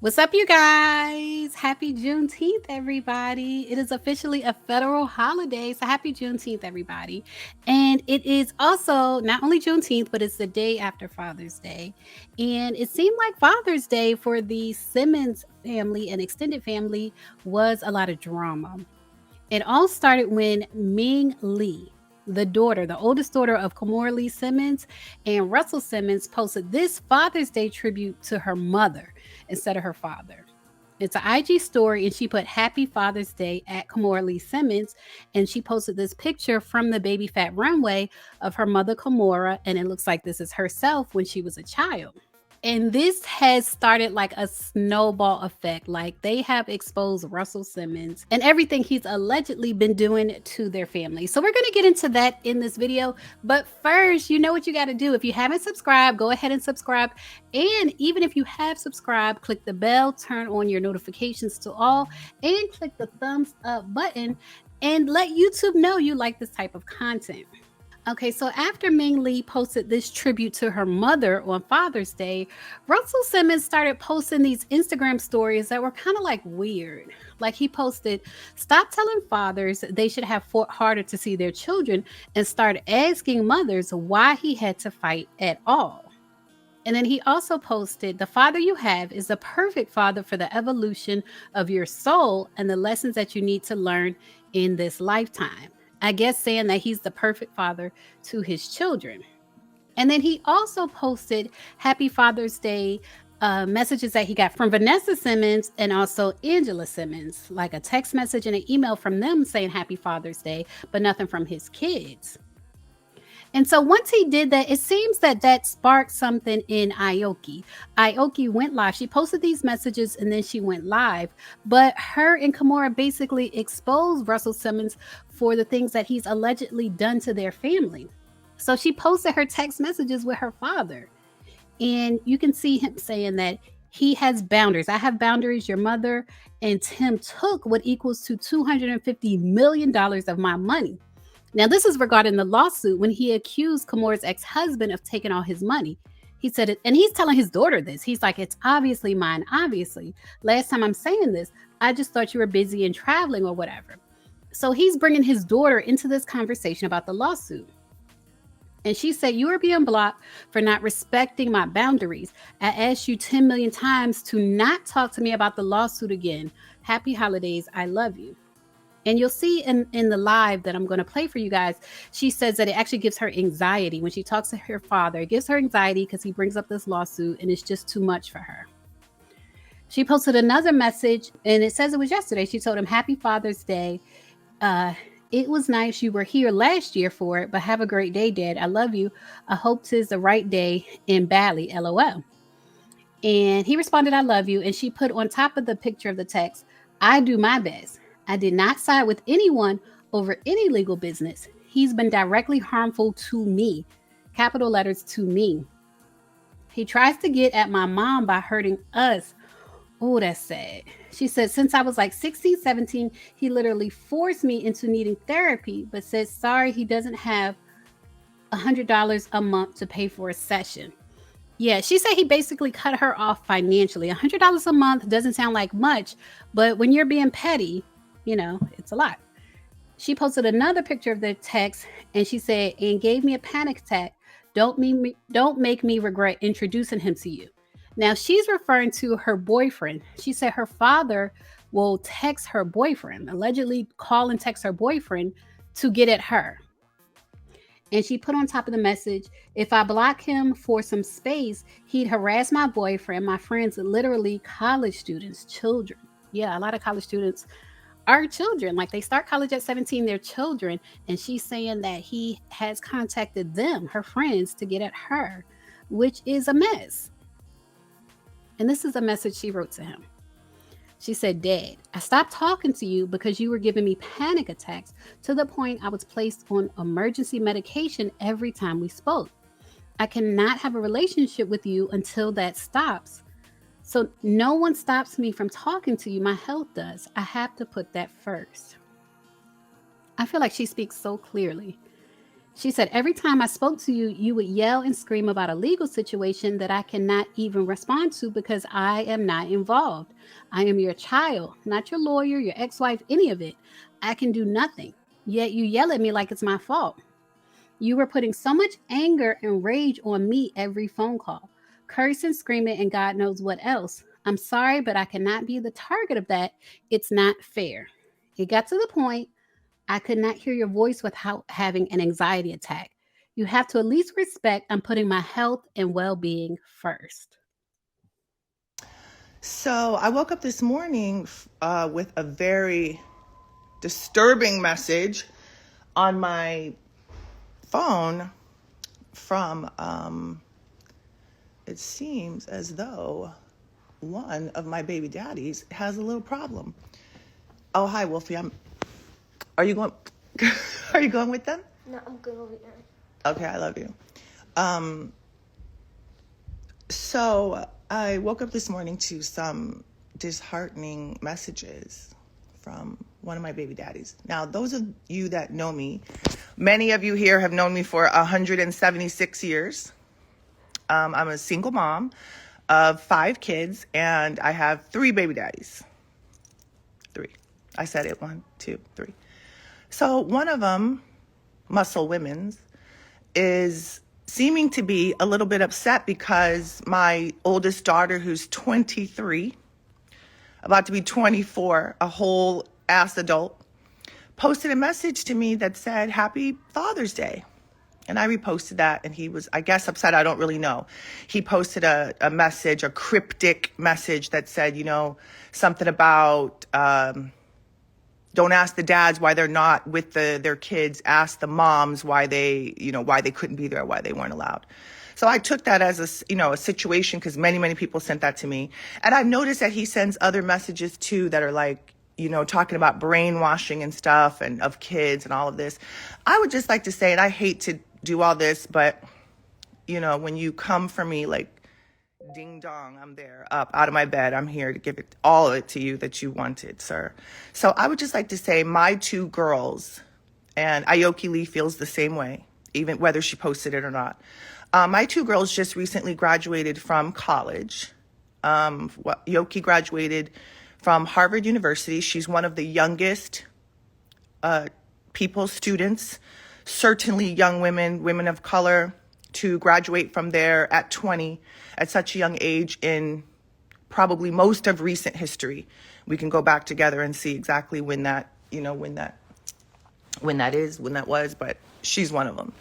What's up, you guys? Happy Juneteenth, everybody. It is officially a federal holiday. So, happy Juneteenth, everybody. And it is also not only Juneteenth, but it's the day after Father's Day. And it seemed like Father's Day for the Simmons family and extended family was a lot of drama. It all started when Ming Lee, the oldest daughter of Kimora Lee Simmons and Russell Simmons, posted this Father's Day tribute to her mother instead of her father. It's an IG story, and she put Happy Father's Day at Kimora Lee Simmons. And she posted this picture from the baby fat runway of her mother, Kimora. And it looks like this is herself when she was a child. And this has started like a snowball effect. Like they have exposed Russell Simmons and everything he's allegedly been doing to their family. So we're going to get into that in this video. But first, you know what you got to do. If you haven't subscribed, go ahead and subscribe. And even if you have subscribed, click the bell, turn on your notifications to all, and click the thumbs up button and let YouTube know you like this type of content. Okay, so after Ming Lee posted this tribute to her mother on Father's Day, Russell Simmons started posting these Instagram stories that were kind of like weird. Like he posted, "Stop telling fathers they should have fought harder to see their children," and start asking mothers why he had to fight at all. And then he also posted, "The father you have is the perfect father for the evolution of your soul and the lessons that you need to learn in this lifetime." I guess saying that he's the perfect father to his children. And then he also posted Happy Father's Day messages that he got from Vanessa Simmons and also Angela Simmons, like a text message and an email from them saying Happy Father's Day, but nothing from his kids. And so once he did that, it seems that that sparked something in Aoki. Aoki went live. She posted these messages and then she went live. But her and Kimora basically exposed Russell Simmons for the things that he's allegedly done to their family. So she posted her text messages with her father. And you can see him saying that he has boundaries. "I have boundaries. Your mother and Tim took what equals to $250 million of my money." Now, this is regarding the lawsuit when he accused Kimora's ex-husband of taking all his money. He said it, and he's telling his daughter this. He's like, "It's obviously mine, obviously. Last time I'm saying this, I just thought you were busy and traveling or whatever." So he's bringing his daughter into this conversation about the lawsuit. And she said, "You are being blocked for not respecting my boundaries. I asked you 10 million times to not talk to me about the lawsuit again. Happy holidays. I love you." And you'll see in the live that I'm going to play for you guys, she says that it actually gives her anxiety when she talks to her father. It gives her anxiety because he brings up this lawsuit and it's just too much for her. She posted another message and it says it was yesterday. She told him, "Happy Father's Day. It was nice you were here last year for it, but have a great day, Dad. I love you. I hope 'tis the right day in Bali, LOL." And he responded, "I love you." And she put on top of the picture of the text, "I do my best. I did not side with anyone over any legal business. He's been directly harmful to me." Capital letters, "to me. He tries to get at my mom by hurting us." Oh, that's sad. She said, "Since I was like 16, 17, he literally forced me into needing therapy, but said sorry he doesn't have $100 a month to pay for a session." Yeah, she said he basically cut her off financially. $100 a month doesn't sound like much, but when you're being petty, it's a lot. She posted another picture of the text and she said, "And gave me a panic attack. Don't make me regret introducing him to you." Now she's referring to her boyfriend. She said her father will text her boyfriend, allegedly call and text her boyfriend to get at her. And she put on top of the message, "If I block him for some space, he'd harass my boyfriend, my friends, literally college students, children." Yeah, a lot of college students are children. Like they start college at 17, they're children. And she's saying that he has contacted them, her friends, to get at her, which is a mess. And this is a message she wrote to him. She said, "Dad, I stopped talking to you because you were giving me panic attacks to the point I was placed on emergency medication every time we spoke. I cannot have a relationship with you until that stops. So no one stops me from talking to you. My health does. I have to put that first." I feel like she speaks so clearly. She said, every time I spoke to you, you would yell and scream about a legal situation that I cannot even respond to because I am not involved. I am your child, not your lawyer, your ex wife, any of it. I can do nothing. Yet you yell at me like it's my fault. You were putting so much anger and rage on me every phone call, cursing, screaming, and God knows what else. I'm sorry, but I cannot be the target of that. It's not fair. It got to the point I could not hear your voice without having an anxiety attack. You have to at least respect I'm putting my health and well being first. So I woke up this morning with a very disturbing message on my phone from, it seems as though one of my baby daddies has a little problem. Oh, hi, Wolfie. Are you going, are you going with them? No, I'm good over here. Okay, I love you. So I woke up this morning to some disheartening messages from one of my baby daddies. Now, those of you that know me, many of you here have known me for 176 years. I'm a single mom of 5 kids, and I have 3 baby daddies. 3. I said it, 1, 2, 3. So one of them, Muscle Women's, is seeming to be a little bit upset because my oldest daughter, who's 23, about to be 24, a whole ass adult, posted a message to me that said, Happy Father's Day. And I reposted that, and he was, I guess, upset. I don't really know. He posted a message, a cryptic message that said, something about, don't ask the dads why they're not with their kids. Ask the moms why they couldn't be there, why they weren't allowed. So I took that as a situation, because many, many people sent that to me. And I've noticed that he sends other messages too that are like, talking about brainwashing and stuff and of kids and all of this. I would just like to say, and I hate to do all this, but when you come for me, like, ding dong, I'm there, up out of my bed. I'm here to give it all of it to you that you wanted, sir. So I would just like to say my 2 girls, and Aoki Lee feels the same way, even whether she posted it or not. My 2 girls just recently graduated from college. Aoki graduated from Harvard University. She's one of the youngest students, certainly young women of color, to graduate from there at 20 at such a young age in probably most of recent history. We can go back together and see exactly when that was, but she's one of them.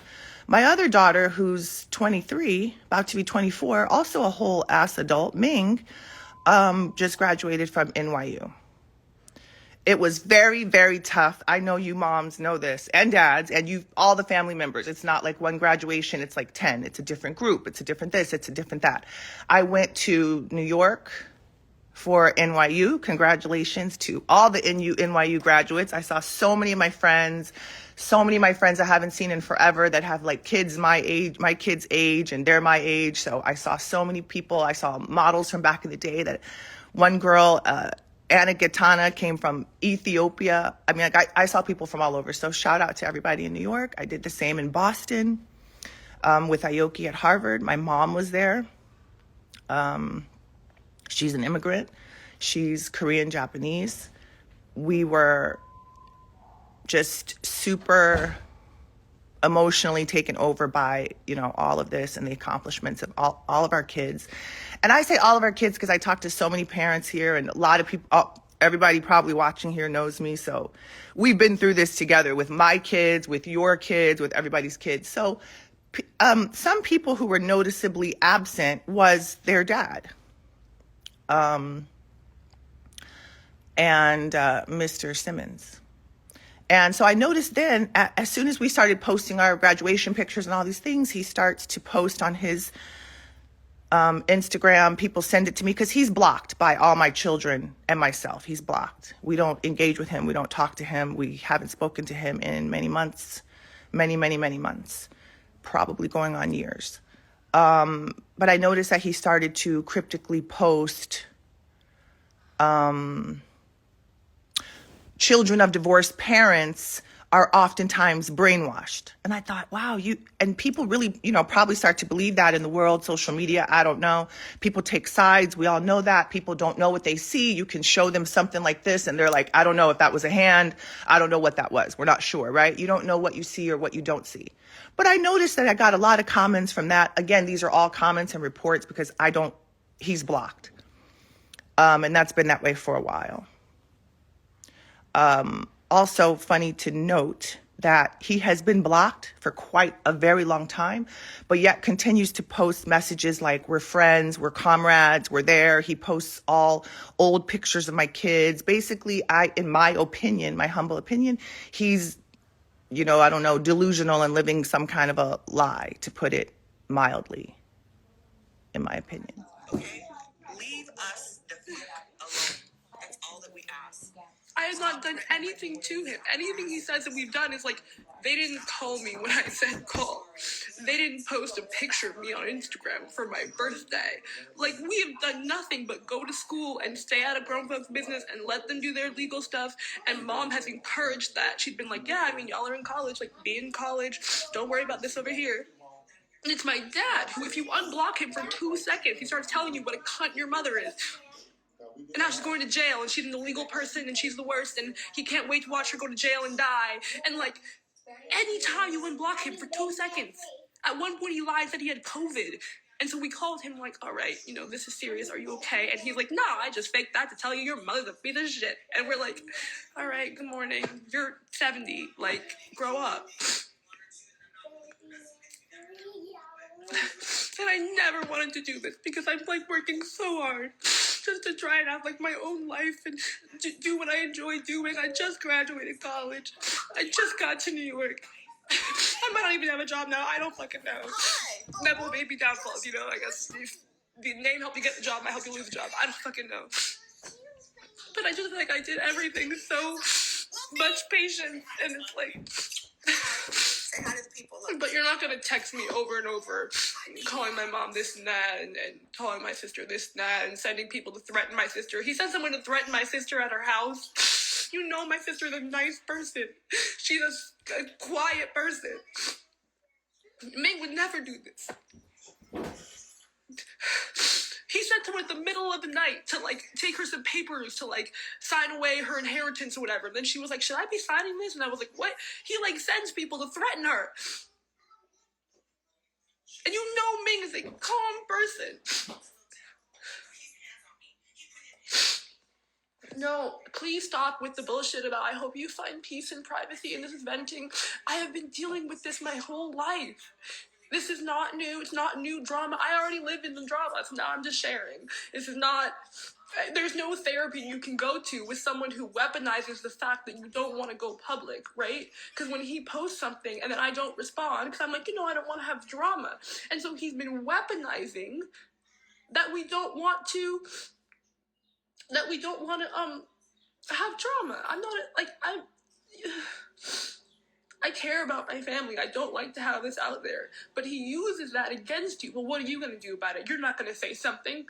My other daughter, who's 23, about to be 24, also a whole ass adult, Ming, just graduated from NYU. It was very, very tough. I know you moms know this, and dads, and all the family members. It's not like one graduation. It's like 10. It's a different group. It's a different this. It's a different that. I went to New York for NYU. Congratulations to all the NYU graduates. I saw so many of my friends I haven't seen in forever that have like kids my age, my kids' age, and they're my age. So I saw so many people. I saw models from back in the day. That one girl, Anna Gitana, came from Ethiopia. I mean, I saw people from all over. So shout out to everybody in New York. I did the same in Boston with Aoki at Harvard. My mom was there. She's an immigrant. She's Korean Japanese. We were just super emotionally taken over by, all of this and the accomplishments of all of our kids. And I say all of our kids because I talk to so many parents here, and a lot of people, everybody probably watching here knows me. So we've been through this together with my kids, with your kids, with everybody's kids. So some people who were noticeably absent was their dad. And Mr. Simmons. And so I noticed then, as soon as we started posting our graduation pictures and all these things, he starts to post on his Instagram. People send it to me because he's blocked by all my children and myself. He's blocked. We don't engage with him. We don't talk to him. We haven't spoken to him in many months, many, many, many months, probably going on years. But I noticed that he started to cryptically post children of divorced parents are oftentimes brainwashed. And I thought, wow, and people really, probably start to believe that in the world, social media, I don't know. People take sides. We all know that. People don't know what they see. You can show them something like this and they're like, I don't know if that was a hand. I don't know what that was. We're not sure, right? You don't know what you see or what you don't see. But I noticed that I got a lot of comments from that. Again, these are all comments and reports because he's blocked. And that's been that way for a while. Also funny to note that he has been blocked for quite a very long time, but yet continues to post messages like, we're friends, we're comrades, we're there. He posts all old pictures of my kids. Basically, in my opinion, my humble opinion, he's, I don't know, delusional and living some kind of a lie, to put it mildly, in my opinion. Okay, leave us the fuck alone. That's all that we ask. I have not done anything to him. Anything he says that we've done is like, they didn't call me when I said call. They didn't post a picture of me on Instagram for my birthday. Like, we have done nothing but go to school and stay out of grown folks' business and let them do their legal stuff. And Mom has encouraged that. She'd been like, yeah, I mean, y'all are in college. Like, be in college. Don't worry about this over here. And it's my dad, who, if you unblock him for 2 seconds, he starts telling you what a cunt your mother is. And now she's going to jail, and she's an illegal person, and she's the worst, and he can't wait to watch her go to jail and die. And, like, anytime you unblock him for 2 seconds, at one point he lied, said he had COVID. And so we called him, like, all right, this is serious, are you okay? And he's like, no, I just faked that to tell you your mother's a piece of shit. And we're like, all right, good morning, you're 70, like, grow up. And I never wanted to do this because I'm, like, working so hard just to try and have, like, my own life and do what I enjoy doing. I just graduated college. I just got to New York. I might not even have a job now. I don't fucking know. Never baby downfalls, I guess. If the name helped you get the job, might help you lose the job. I don't fucking know. But I just feel like I did everything so much patience, and it's like... But you're not gonna text me over and over, calling my mom this and that, and calling my sister this and that, and sending people to threaten my sister. He sent someone to threaten my sister at her house. My sister's a nice person. She's a quiet person. Ming would never do this. He sent her in the middle of the night to, like, take her some papers to, like, sign away her inheritance or whatever. Then she was like, should I be signing this? And I was like, what? He, like, sends people to threaten her. And Ming is a calm person. No, please stop with the bullshit about I hope you find peace and privacy and this is venting. I have been dealing with this my whole life. This is not new. It's not new drama. I already live in the drama, so now I'm just sharing. This is not... There's no therapy you can go to with someone who weaponizes the fact that you don't want to go public, right? Because when he posts something and then I don't respond, because I'm like, I don't want to have drama. And so he's been weaponizing that we don't want to... have drama. I'm not, I care about my family. I don't like to have this out there. But he uses that against you. Well, what are you going to do about it? You're not going to say something.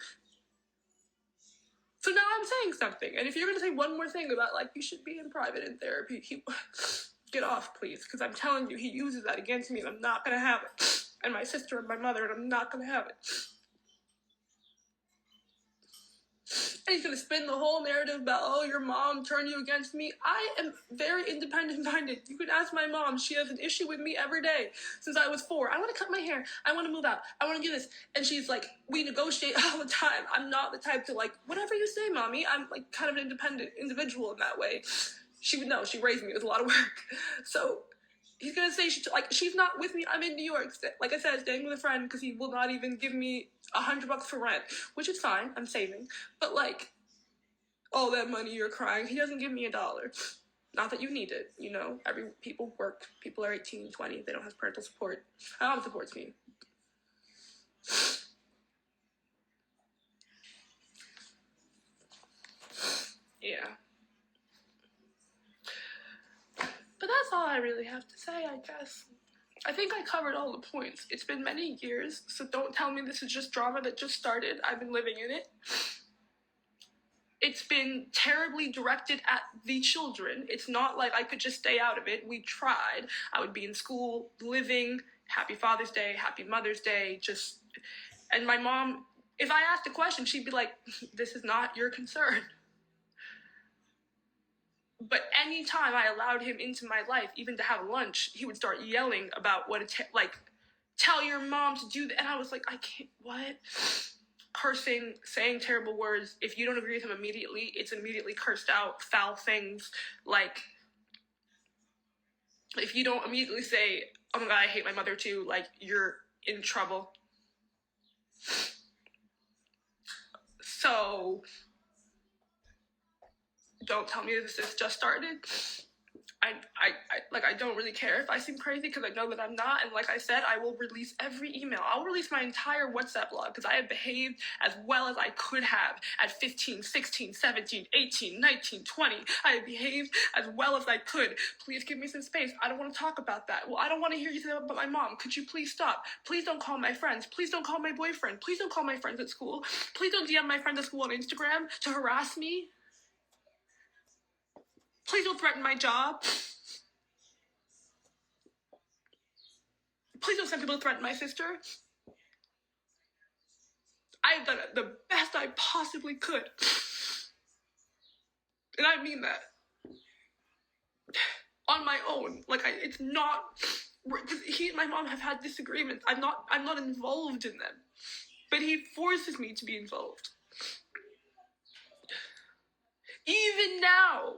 So now I'm saying something. And if you're going to say one more thing about, like, you should be in private in therapy, get off, please. Because I'm telling you, he uses that against me, and I'm not going to have it. And my sister and my mother, and I'm not going to have it. And he's going to spin the whole narrative about, oh, your mom turned you against me. I am very independent-minded. You can ask my mom. She has an issue with me every day since I was 4. I want to cut my hair. I want to move out. I want to do this. And she's like, we negotiate all the time. I'm not the type to, like, whatever you say, mommy. I'm, like, kind of an independent individual in that way. She would know. She raised me. It was a lot of work. So... he's going to say, she's not with me. I'm in New York. Like I said, staying with a friend because he will not even give me $100 for rent, which is fine. I'm saving. But, like, all that money you're crying, he doesn't give me $1. Not that you need it, People work. People are 18, 20. They don't have parental support. My mom supports me. Yeah. But that's all I really have to say, I guess. I think I covered all the points. It's been many years, so don't tell me this is just drama that just started. I've been living in it. it's been terribly directed at the children. It's not like I could just stay out of it. We tried. I would be in school, living, happy Father's Day, happy Mother's Day, just, and my mom, if I asked a question, she'd be like, this is not your concern. But anytime I allowed him into my life, even to have lunch, he would start yelling about what like, tell your mom to do that. And I was like, I can't, what? Cursing, saying terrible words. If you don't agree with him immediately, it's immediately cursed out, foul things. Like, if you don't immediately say, oh my God, I hate my mother too, like, you're in trouble. So, don't tell me this just started. I don't really care if I seem crazy because I know that I'm not. And like I said, I will release every email. I'll release my entire WhatsApp log because I have behaved as well as I could have at 15, 16, 17, 18, 19, 20. I have behaved as well as I could. Please give me some space. I don't want to talk about that. Well, I don't want to hear you say that about my mom. Could you please stop? Please don't call my friends. Please don't call my boyfriend. Please don't call my friends at school. Please don't DM my friends at school on Instagram to harass me. Please don't threaten my job. Please don't send people to threaten my sister. I've done the best I possibly could. And I mean that. On my own. Like, it's not... He and my mom have had disagreements. I'm not involved in them. But he forces me to be involved. Even now...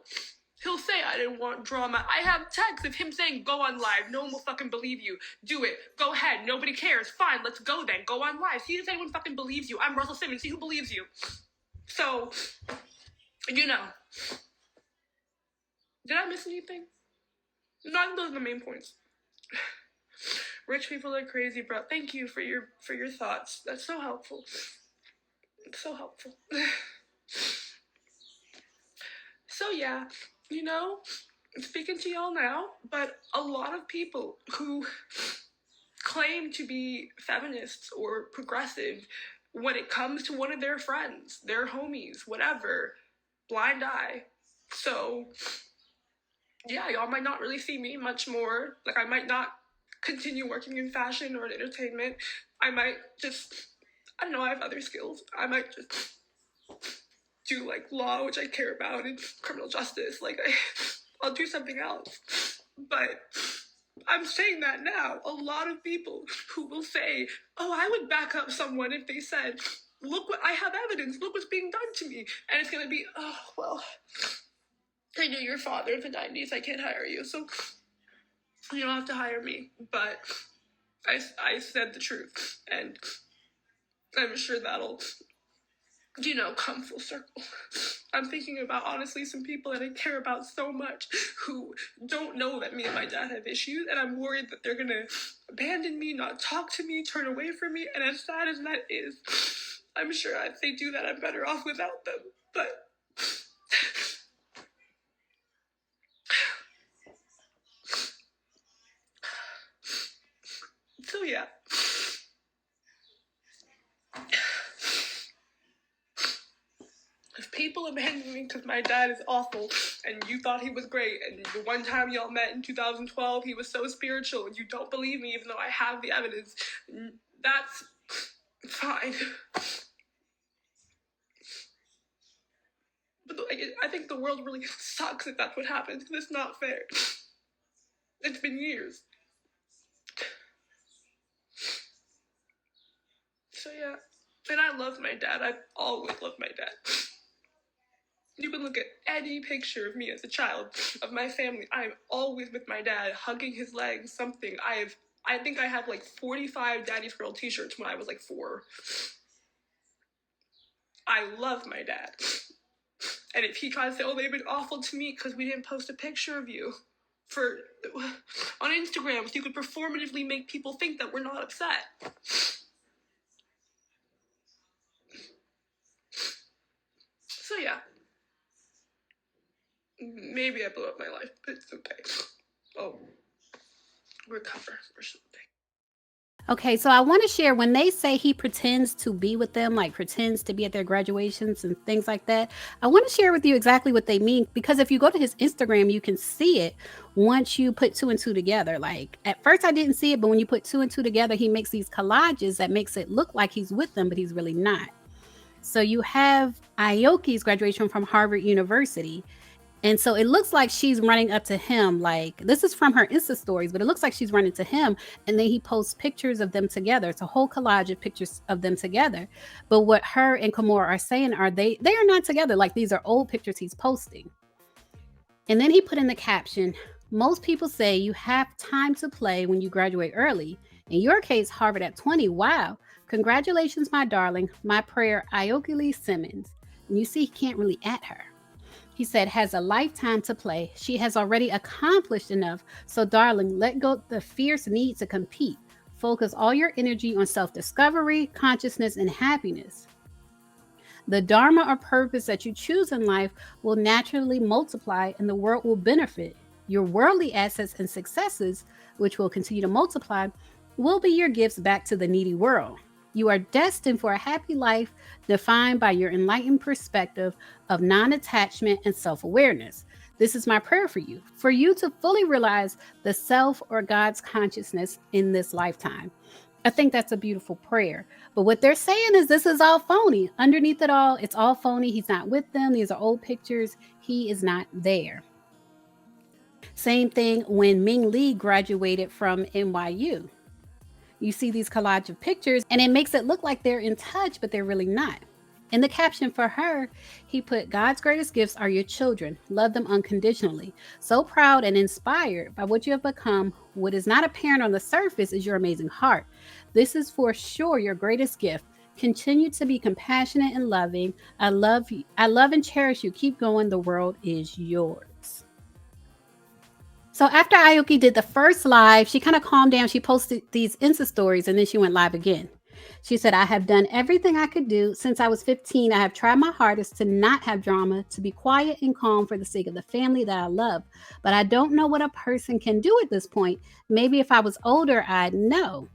He'll say, I didn't want drama. I have texts of him saying, go on live. No one will fucking believe you. Do it. Go ahead. Nobody cares. Fine, let's go then. Go on live. See if anyone fucking believes you. I'm Russell Simmons. See who believes you. So, you know. Did I miss anything? No, I think those are the main points. Rich people are crazy, bro. Thank you for your thoughts. That's so helpful. It's so helpful. So yeah. You know, speaking to y'all now, but a lot of people who claim to be feminists or progressive, when it comes to one of their friends, their homies, whatever, blind eye. So, yeah, y'all might not really see me much more. Like, I might not continue working in fashion or in entertainment. I might just, I don't know, I have other skills. I might just do like law, which I care about, and criminal justice. Like, I'll do something else. But I'm saying that now. A lot of people who will say, oh, I would back up someone if they said, look what I have evidence, look what's being done to me. And it's gonna be, oh, well, I knew your father in the 90s, I can't hire you, so you don't have to hire me. But I said the truth, and I'm sure that'll, you know, come full circle. I'm thinking about, honestly, some people that I care about so much who don't know that me and my dad have issues, and I'm worried that they're gonna abandon me, not talk to me, turn away from me, and as sad as that is, I'm sure if they do that, I'm better off without them, but... So yeah. If people abandon me because my dad is awful and you thought he was great and the one time y'all met in 2012 he was so spiritual and you don't believe me even though I have the evidence, that's fine. But I think the world really sucks if that's what happens because it's not fair. It's been years. So yeah. And I love my dad. I've always loved my dad. You can look at any picture of me as a child, of my family. I'm always with my dad, hugging his legs, something. I think I have like 45 Daddy's Girl t-shirts when I was like 4. I love my dad. And if he tries to say, oh, they've been awful to me because we didn't post a picture of you on Instagram, so you could performatively make people think that we're not upset. So yeah. Maybe I blew up my life, but it's okay. Oh, recover or something. Okay, so I want to share when they say he pretends to be with them, like pretends to be at their graduations and things like that. I want to share with you exactly what they mean because if you go to his Instagram, you can see it once you put two and two together. Like at first I didn't see it, but when you put two and two together, he makes these collages that makes it look like he's with them, but he's really not. So you have Aoki's graduation from Harvard University. And so it looks like she's running up to him. Like this is from her Insta stories, but it looks like she's running to him. And then he posts pictures of them together. It's a whole collage of pictures of them together. But what her and Kimora are saying are they are not together. Like these are old pictures he's posting. And then he put in the caption, most people say you have time to play when you graduate early. In your case, Harvard at 20. Wow. Congratulations, my darling. My prayer, Aoki Simmons. And you see, he can't really at her. He said, has a lifetime to play. She has already accomplished enough. So, darling, let go the fierce need to compete. Focus all your energy on self-discovery, consciousness, and happiness. The dharma or purpose that you choose in life will naturally multiply and the world will benefit. Your worldly assets and successes, which will continue to multiply, will be your gifts back to the needy world. You are destined for a happy life defined by your enlightened perspective of non-attachment and self-awareness. This is my prayer for you to fully realize the self or God's consciousness in this lifetime. I think that's a beautiful prayer. But what they're saying is this is all phony. Underneath it all, it's all phony. He's not with them. These are old pictures. He is not there. Same thing when Ming Lee graduated from NYU. You see these collage of pictures and it makes it look like they're in touch, but they're really not. In the caption for her, he put, God's greatest gifts are your children. Love them unconditionally. So proud and inspired by what you have become. What is not apparent on the surface is your amazing heart. This is for sure your greatest gift. Continue to be compassionate and loving. I love you. I love and cherish you. Keep going. The world is yours. So after Aoki did the first live, she kind of calmed down. She posted these Insta stories and then she went live again. She said, I have done everything I could do. Since I was 15, I have tried my hardest to not have drama, to be quiet and calm for the sake of the family that I love. But I don't know what a person can do at this point. Maybe if I was older, I'd know.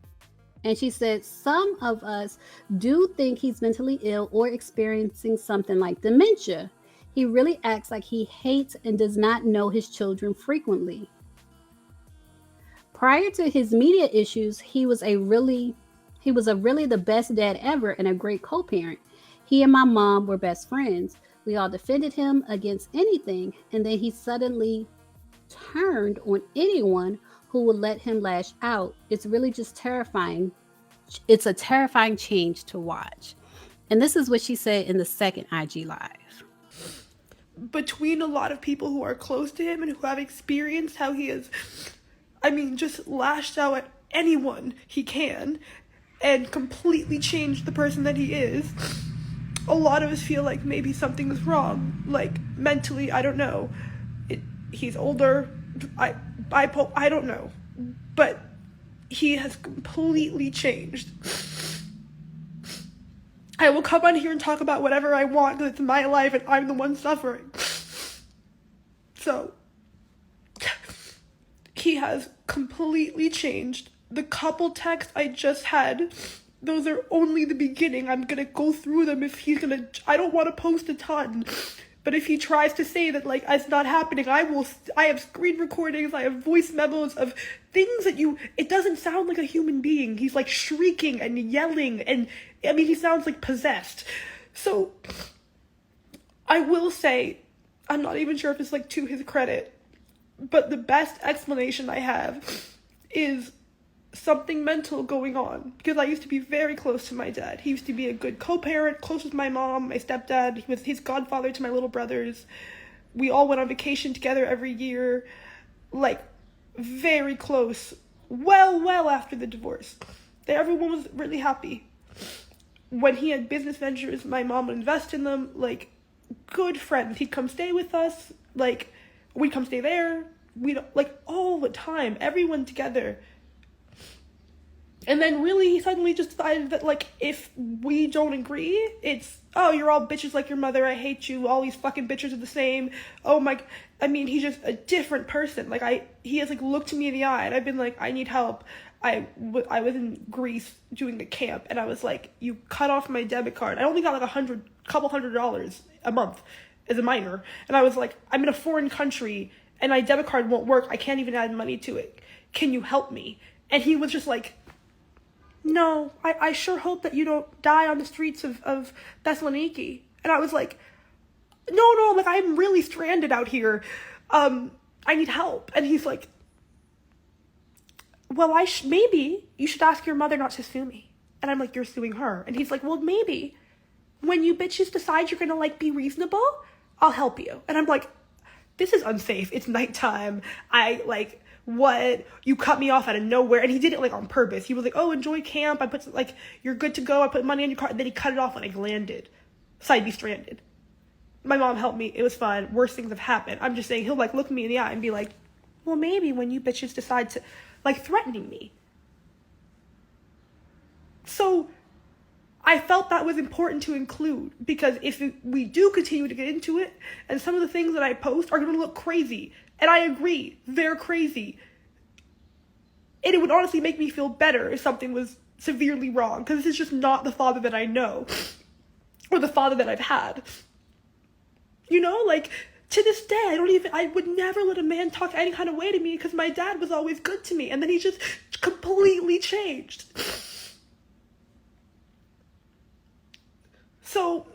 And she said, some of us do think he's mentally ill or experiencing something like dementia. He really acts like he hates and does not know his children frequently. Prior to his media issues, he was a really the best dad ever and a great co-parent. He and my mom were best friends. We all defended him against anything, and then he suddenly turned on anyone who would let him lash out. It's really just terrifying. It's a terrifying change to watch. And this is what she said in the second IG Live. Between a lot of people who are close to him and who have experienced how he has, just lashed out at anyone he can and completely changed the person that he is, a lot of us feel like maybe something is wrong, like mentally, I don't know. He's older, I don't know, but he has completely changed. I will come on here and talk about whatever I want because it's my life and I'm the one suffering. So, he has completely changed. The couple texts I just had, those are only the beginning. I'm gonna go through them if he's gonna, I don't want to post a ton. But if he tries to say that, it's not happening, I have screen recordings, I have voice memos of things that it doesn't sound like a human being. He's, shrieking and yelling, and, he sounds, possessed. So, I will say, I'm not even sure if it's, to his credit, but the best explanation I have is something mental going on, because I used to be very close to my dad. He used to be a good co-parent, close with my mom, my stepdad. He was his godfather to my little brothers. We all went on vacation together every year, very close, well after the divorce. Everyone was really happy. When he had business ventures, my mom would invest in them, good friends. He'd come stay with us, we'd come stay there, all the time, everyone together. And then really he suddenly just decided that, if we don't agree, it's, oh, you're all bitches like your mother, I hate you, all these fucking bitches are the same, oh my, he's just a different person. He has, looked me in the eye, and I've been I need help. I was in Greece doing a camp, and I was like, you cut off my debit card. I only got like couple $100 a month as a minor, and I was like, I'm in a foreign country, and my debit card won't work. I can't even add money to it. Can you help me? And he was just like, no, I sure hope that you don't die on the streets of Thessaloniki. And I was like, no, like, I'm really stranded out here. I need help. And he's like, well, maybe you should ask your mother not to sue me. And I'm like, you're suing her. And he's like, well, maybe when you bitches decide you're gonna like be reasonable, I'll help you. And I'm like, this is unsafe. It's nighttime. What? You cut me off out of nowhere. And he did it like on purpose. He was like, oh, enjoy camp. I put like, you're good to go. I put money on your card. And then he cut it off when I landed. So I'd be stranded. My mom helped me. It was fun. Worse things have happened. I'm just saying, he'll like look me in the eye and be like, well, maybe when you bitches decide to, like, threatening me. So I felt that was important to include, because if we do continue to get into it, and some of the things that I post are going to look crazy, and I agree, they're crazy, and it would honestly make me feel better if something was severely wrong, because this is just not the father that I know, or the father that I've had. You know, like, to this day, I would never let a man talk any kind of way to me, because my dad was always good to me, and then he just completely changed. So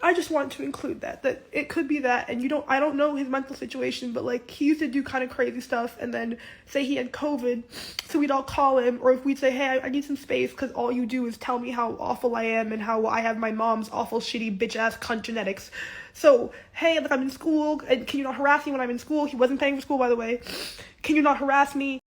I just want to include that it could be that, and I don't know his mental situation, but like, he used to do kind of crazy stuff, and then say he had COVID, so we'd all call him, or if we'd say, hey, I need some space, because all you do is tell me how awful I am, and how I have my mom's awful, shitty, bitch-ass cunt genetics. So, hey, like, I'm in school, and can you not harass me when I'm in school? He wasn't paying for school, by the way. Can you not harass me?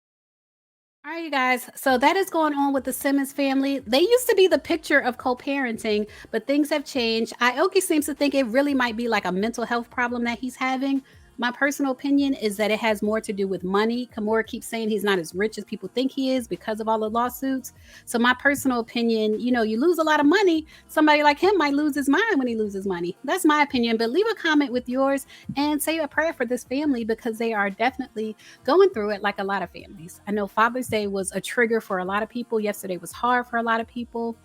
All right, you guys. So that is going on with the Simmons family. They used to be the picture of co-parenting, but things have changed. Aoki seems to think it really might be like a mental health problem that he's having. My personal opinion is that it has more to do with money. Kimora keeps saying he's not as rich as people think he is because of all the lawsuits. So my personal opinion, you lose a lot of money. Somebody like him might lose his mind when he loses money. That's my opinion. But leave a comment with yours and say a prayer for this family, because they are definitely going through it like a lot of families. I know Father's Day was a trigger for a lot of people. Yesterday was hard for a lot of people.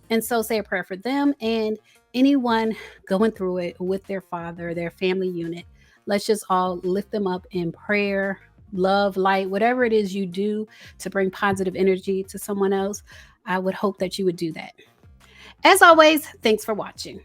And so say a prayer for them and anyone going through it with their father, their family unit. Let's just all lift them up in prayer, love, light, whatever it is you do to bring positive energy to someone else. I would hope that you would do that. As always, thanks for watching.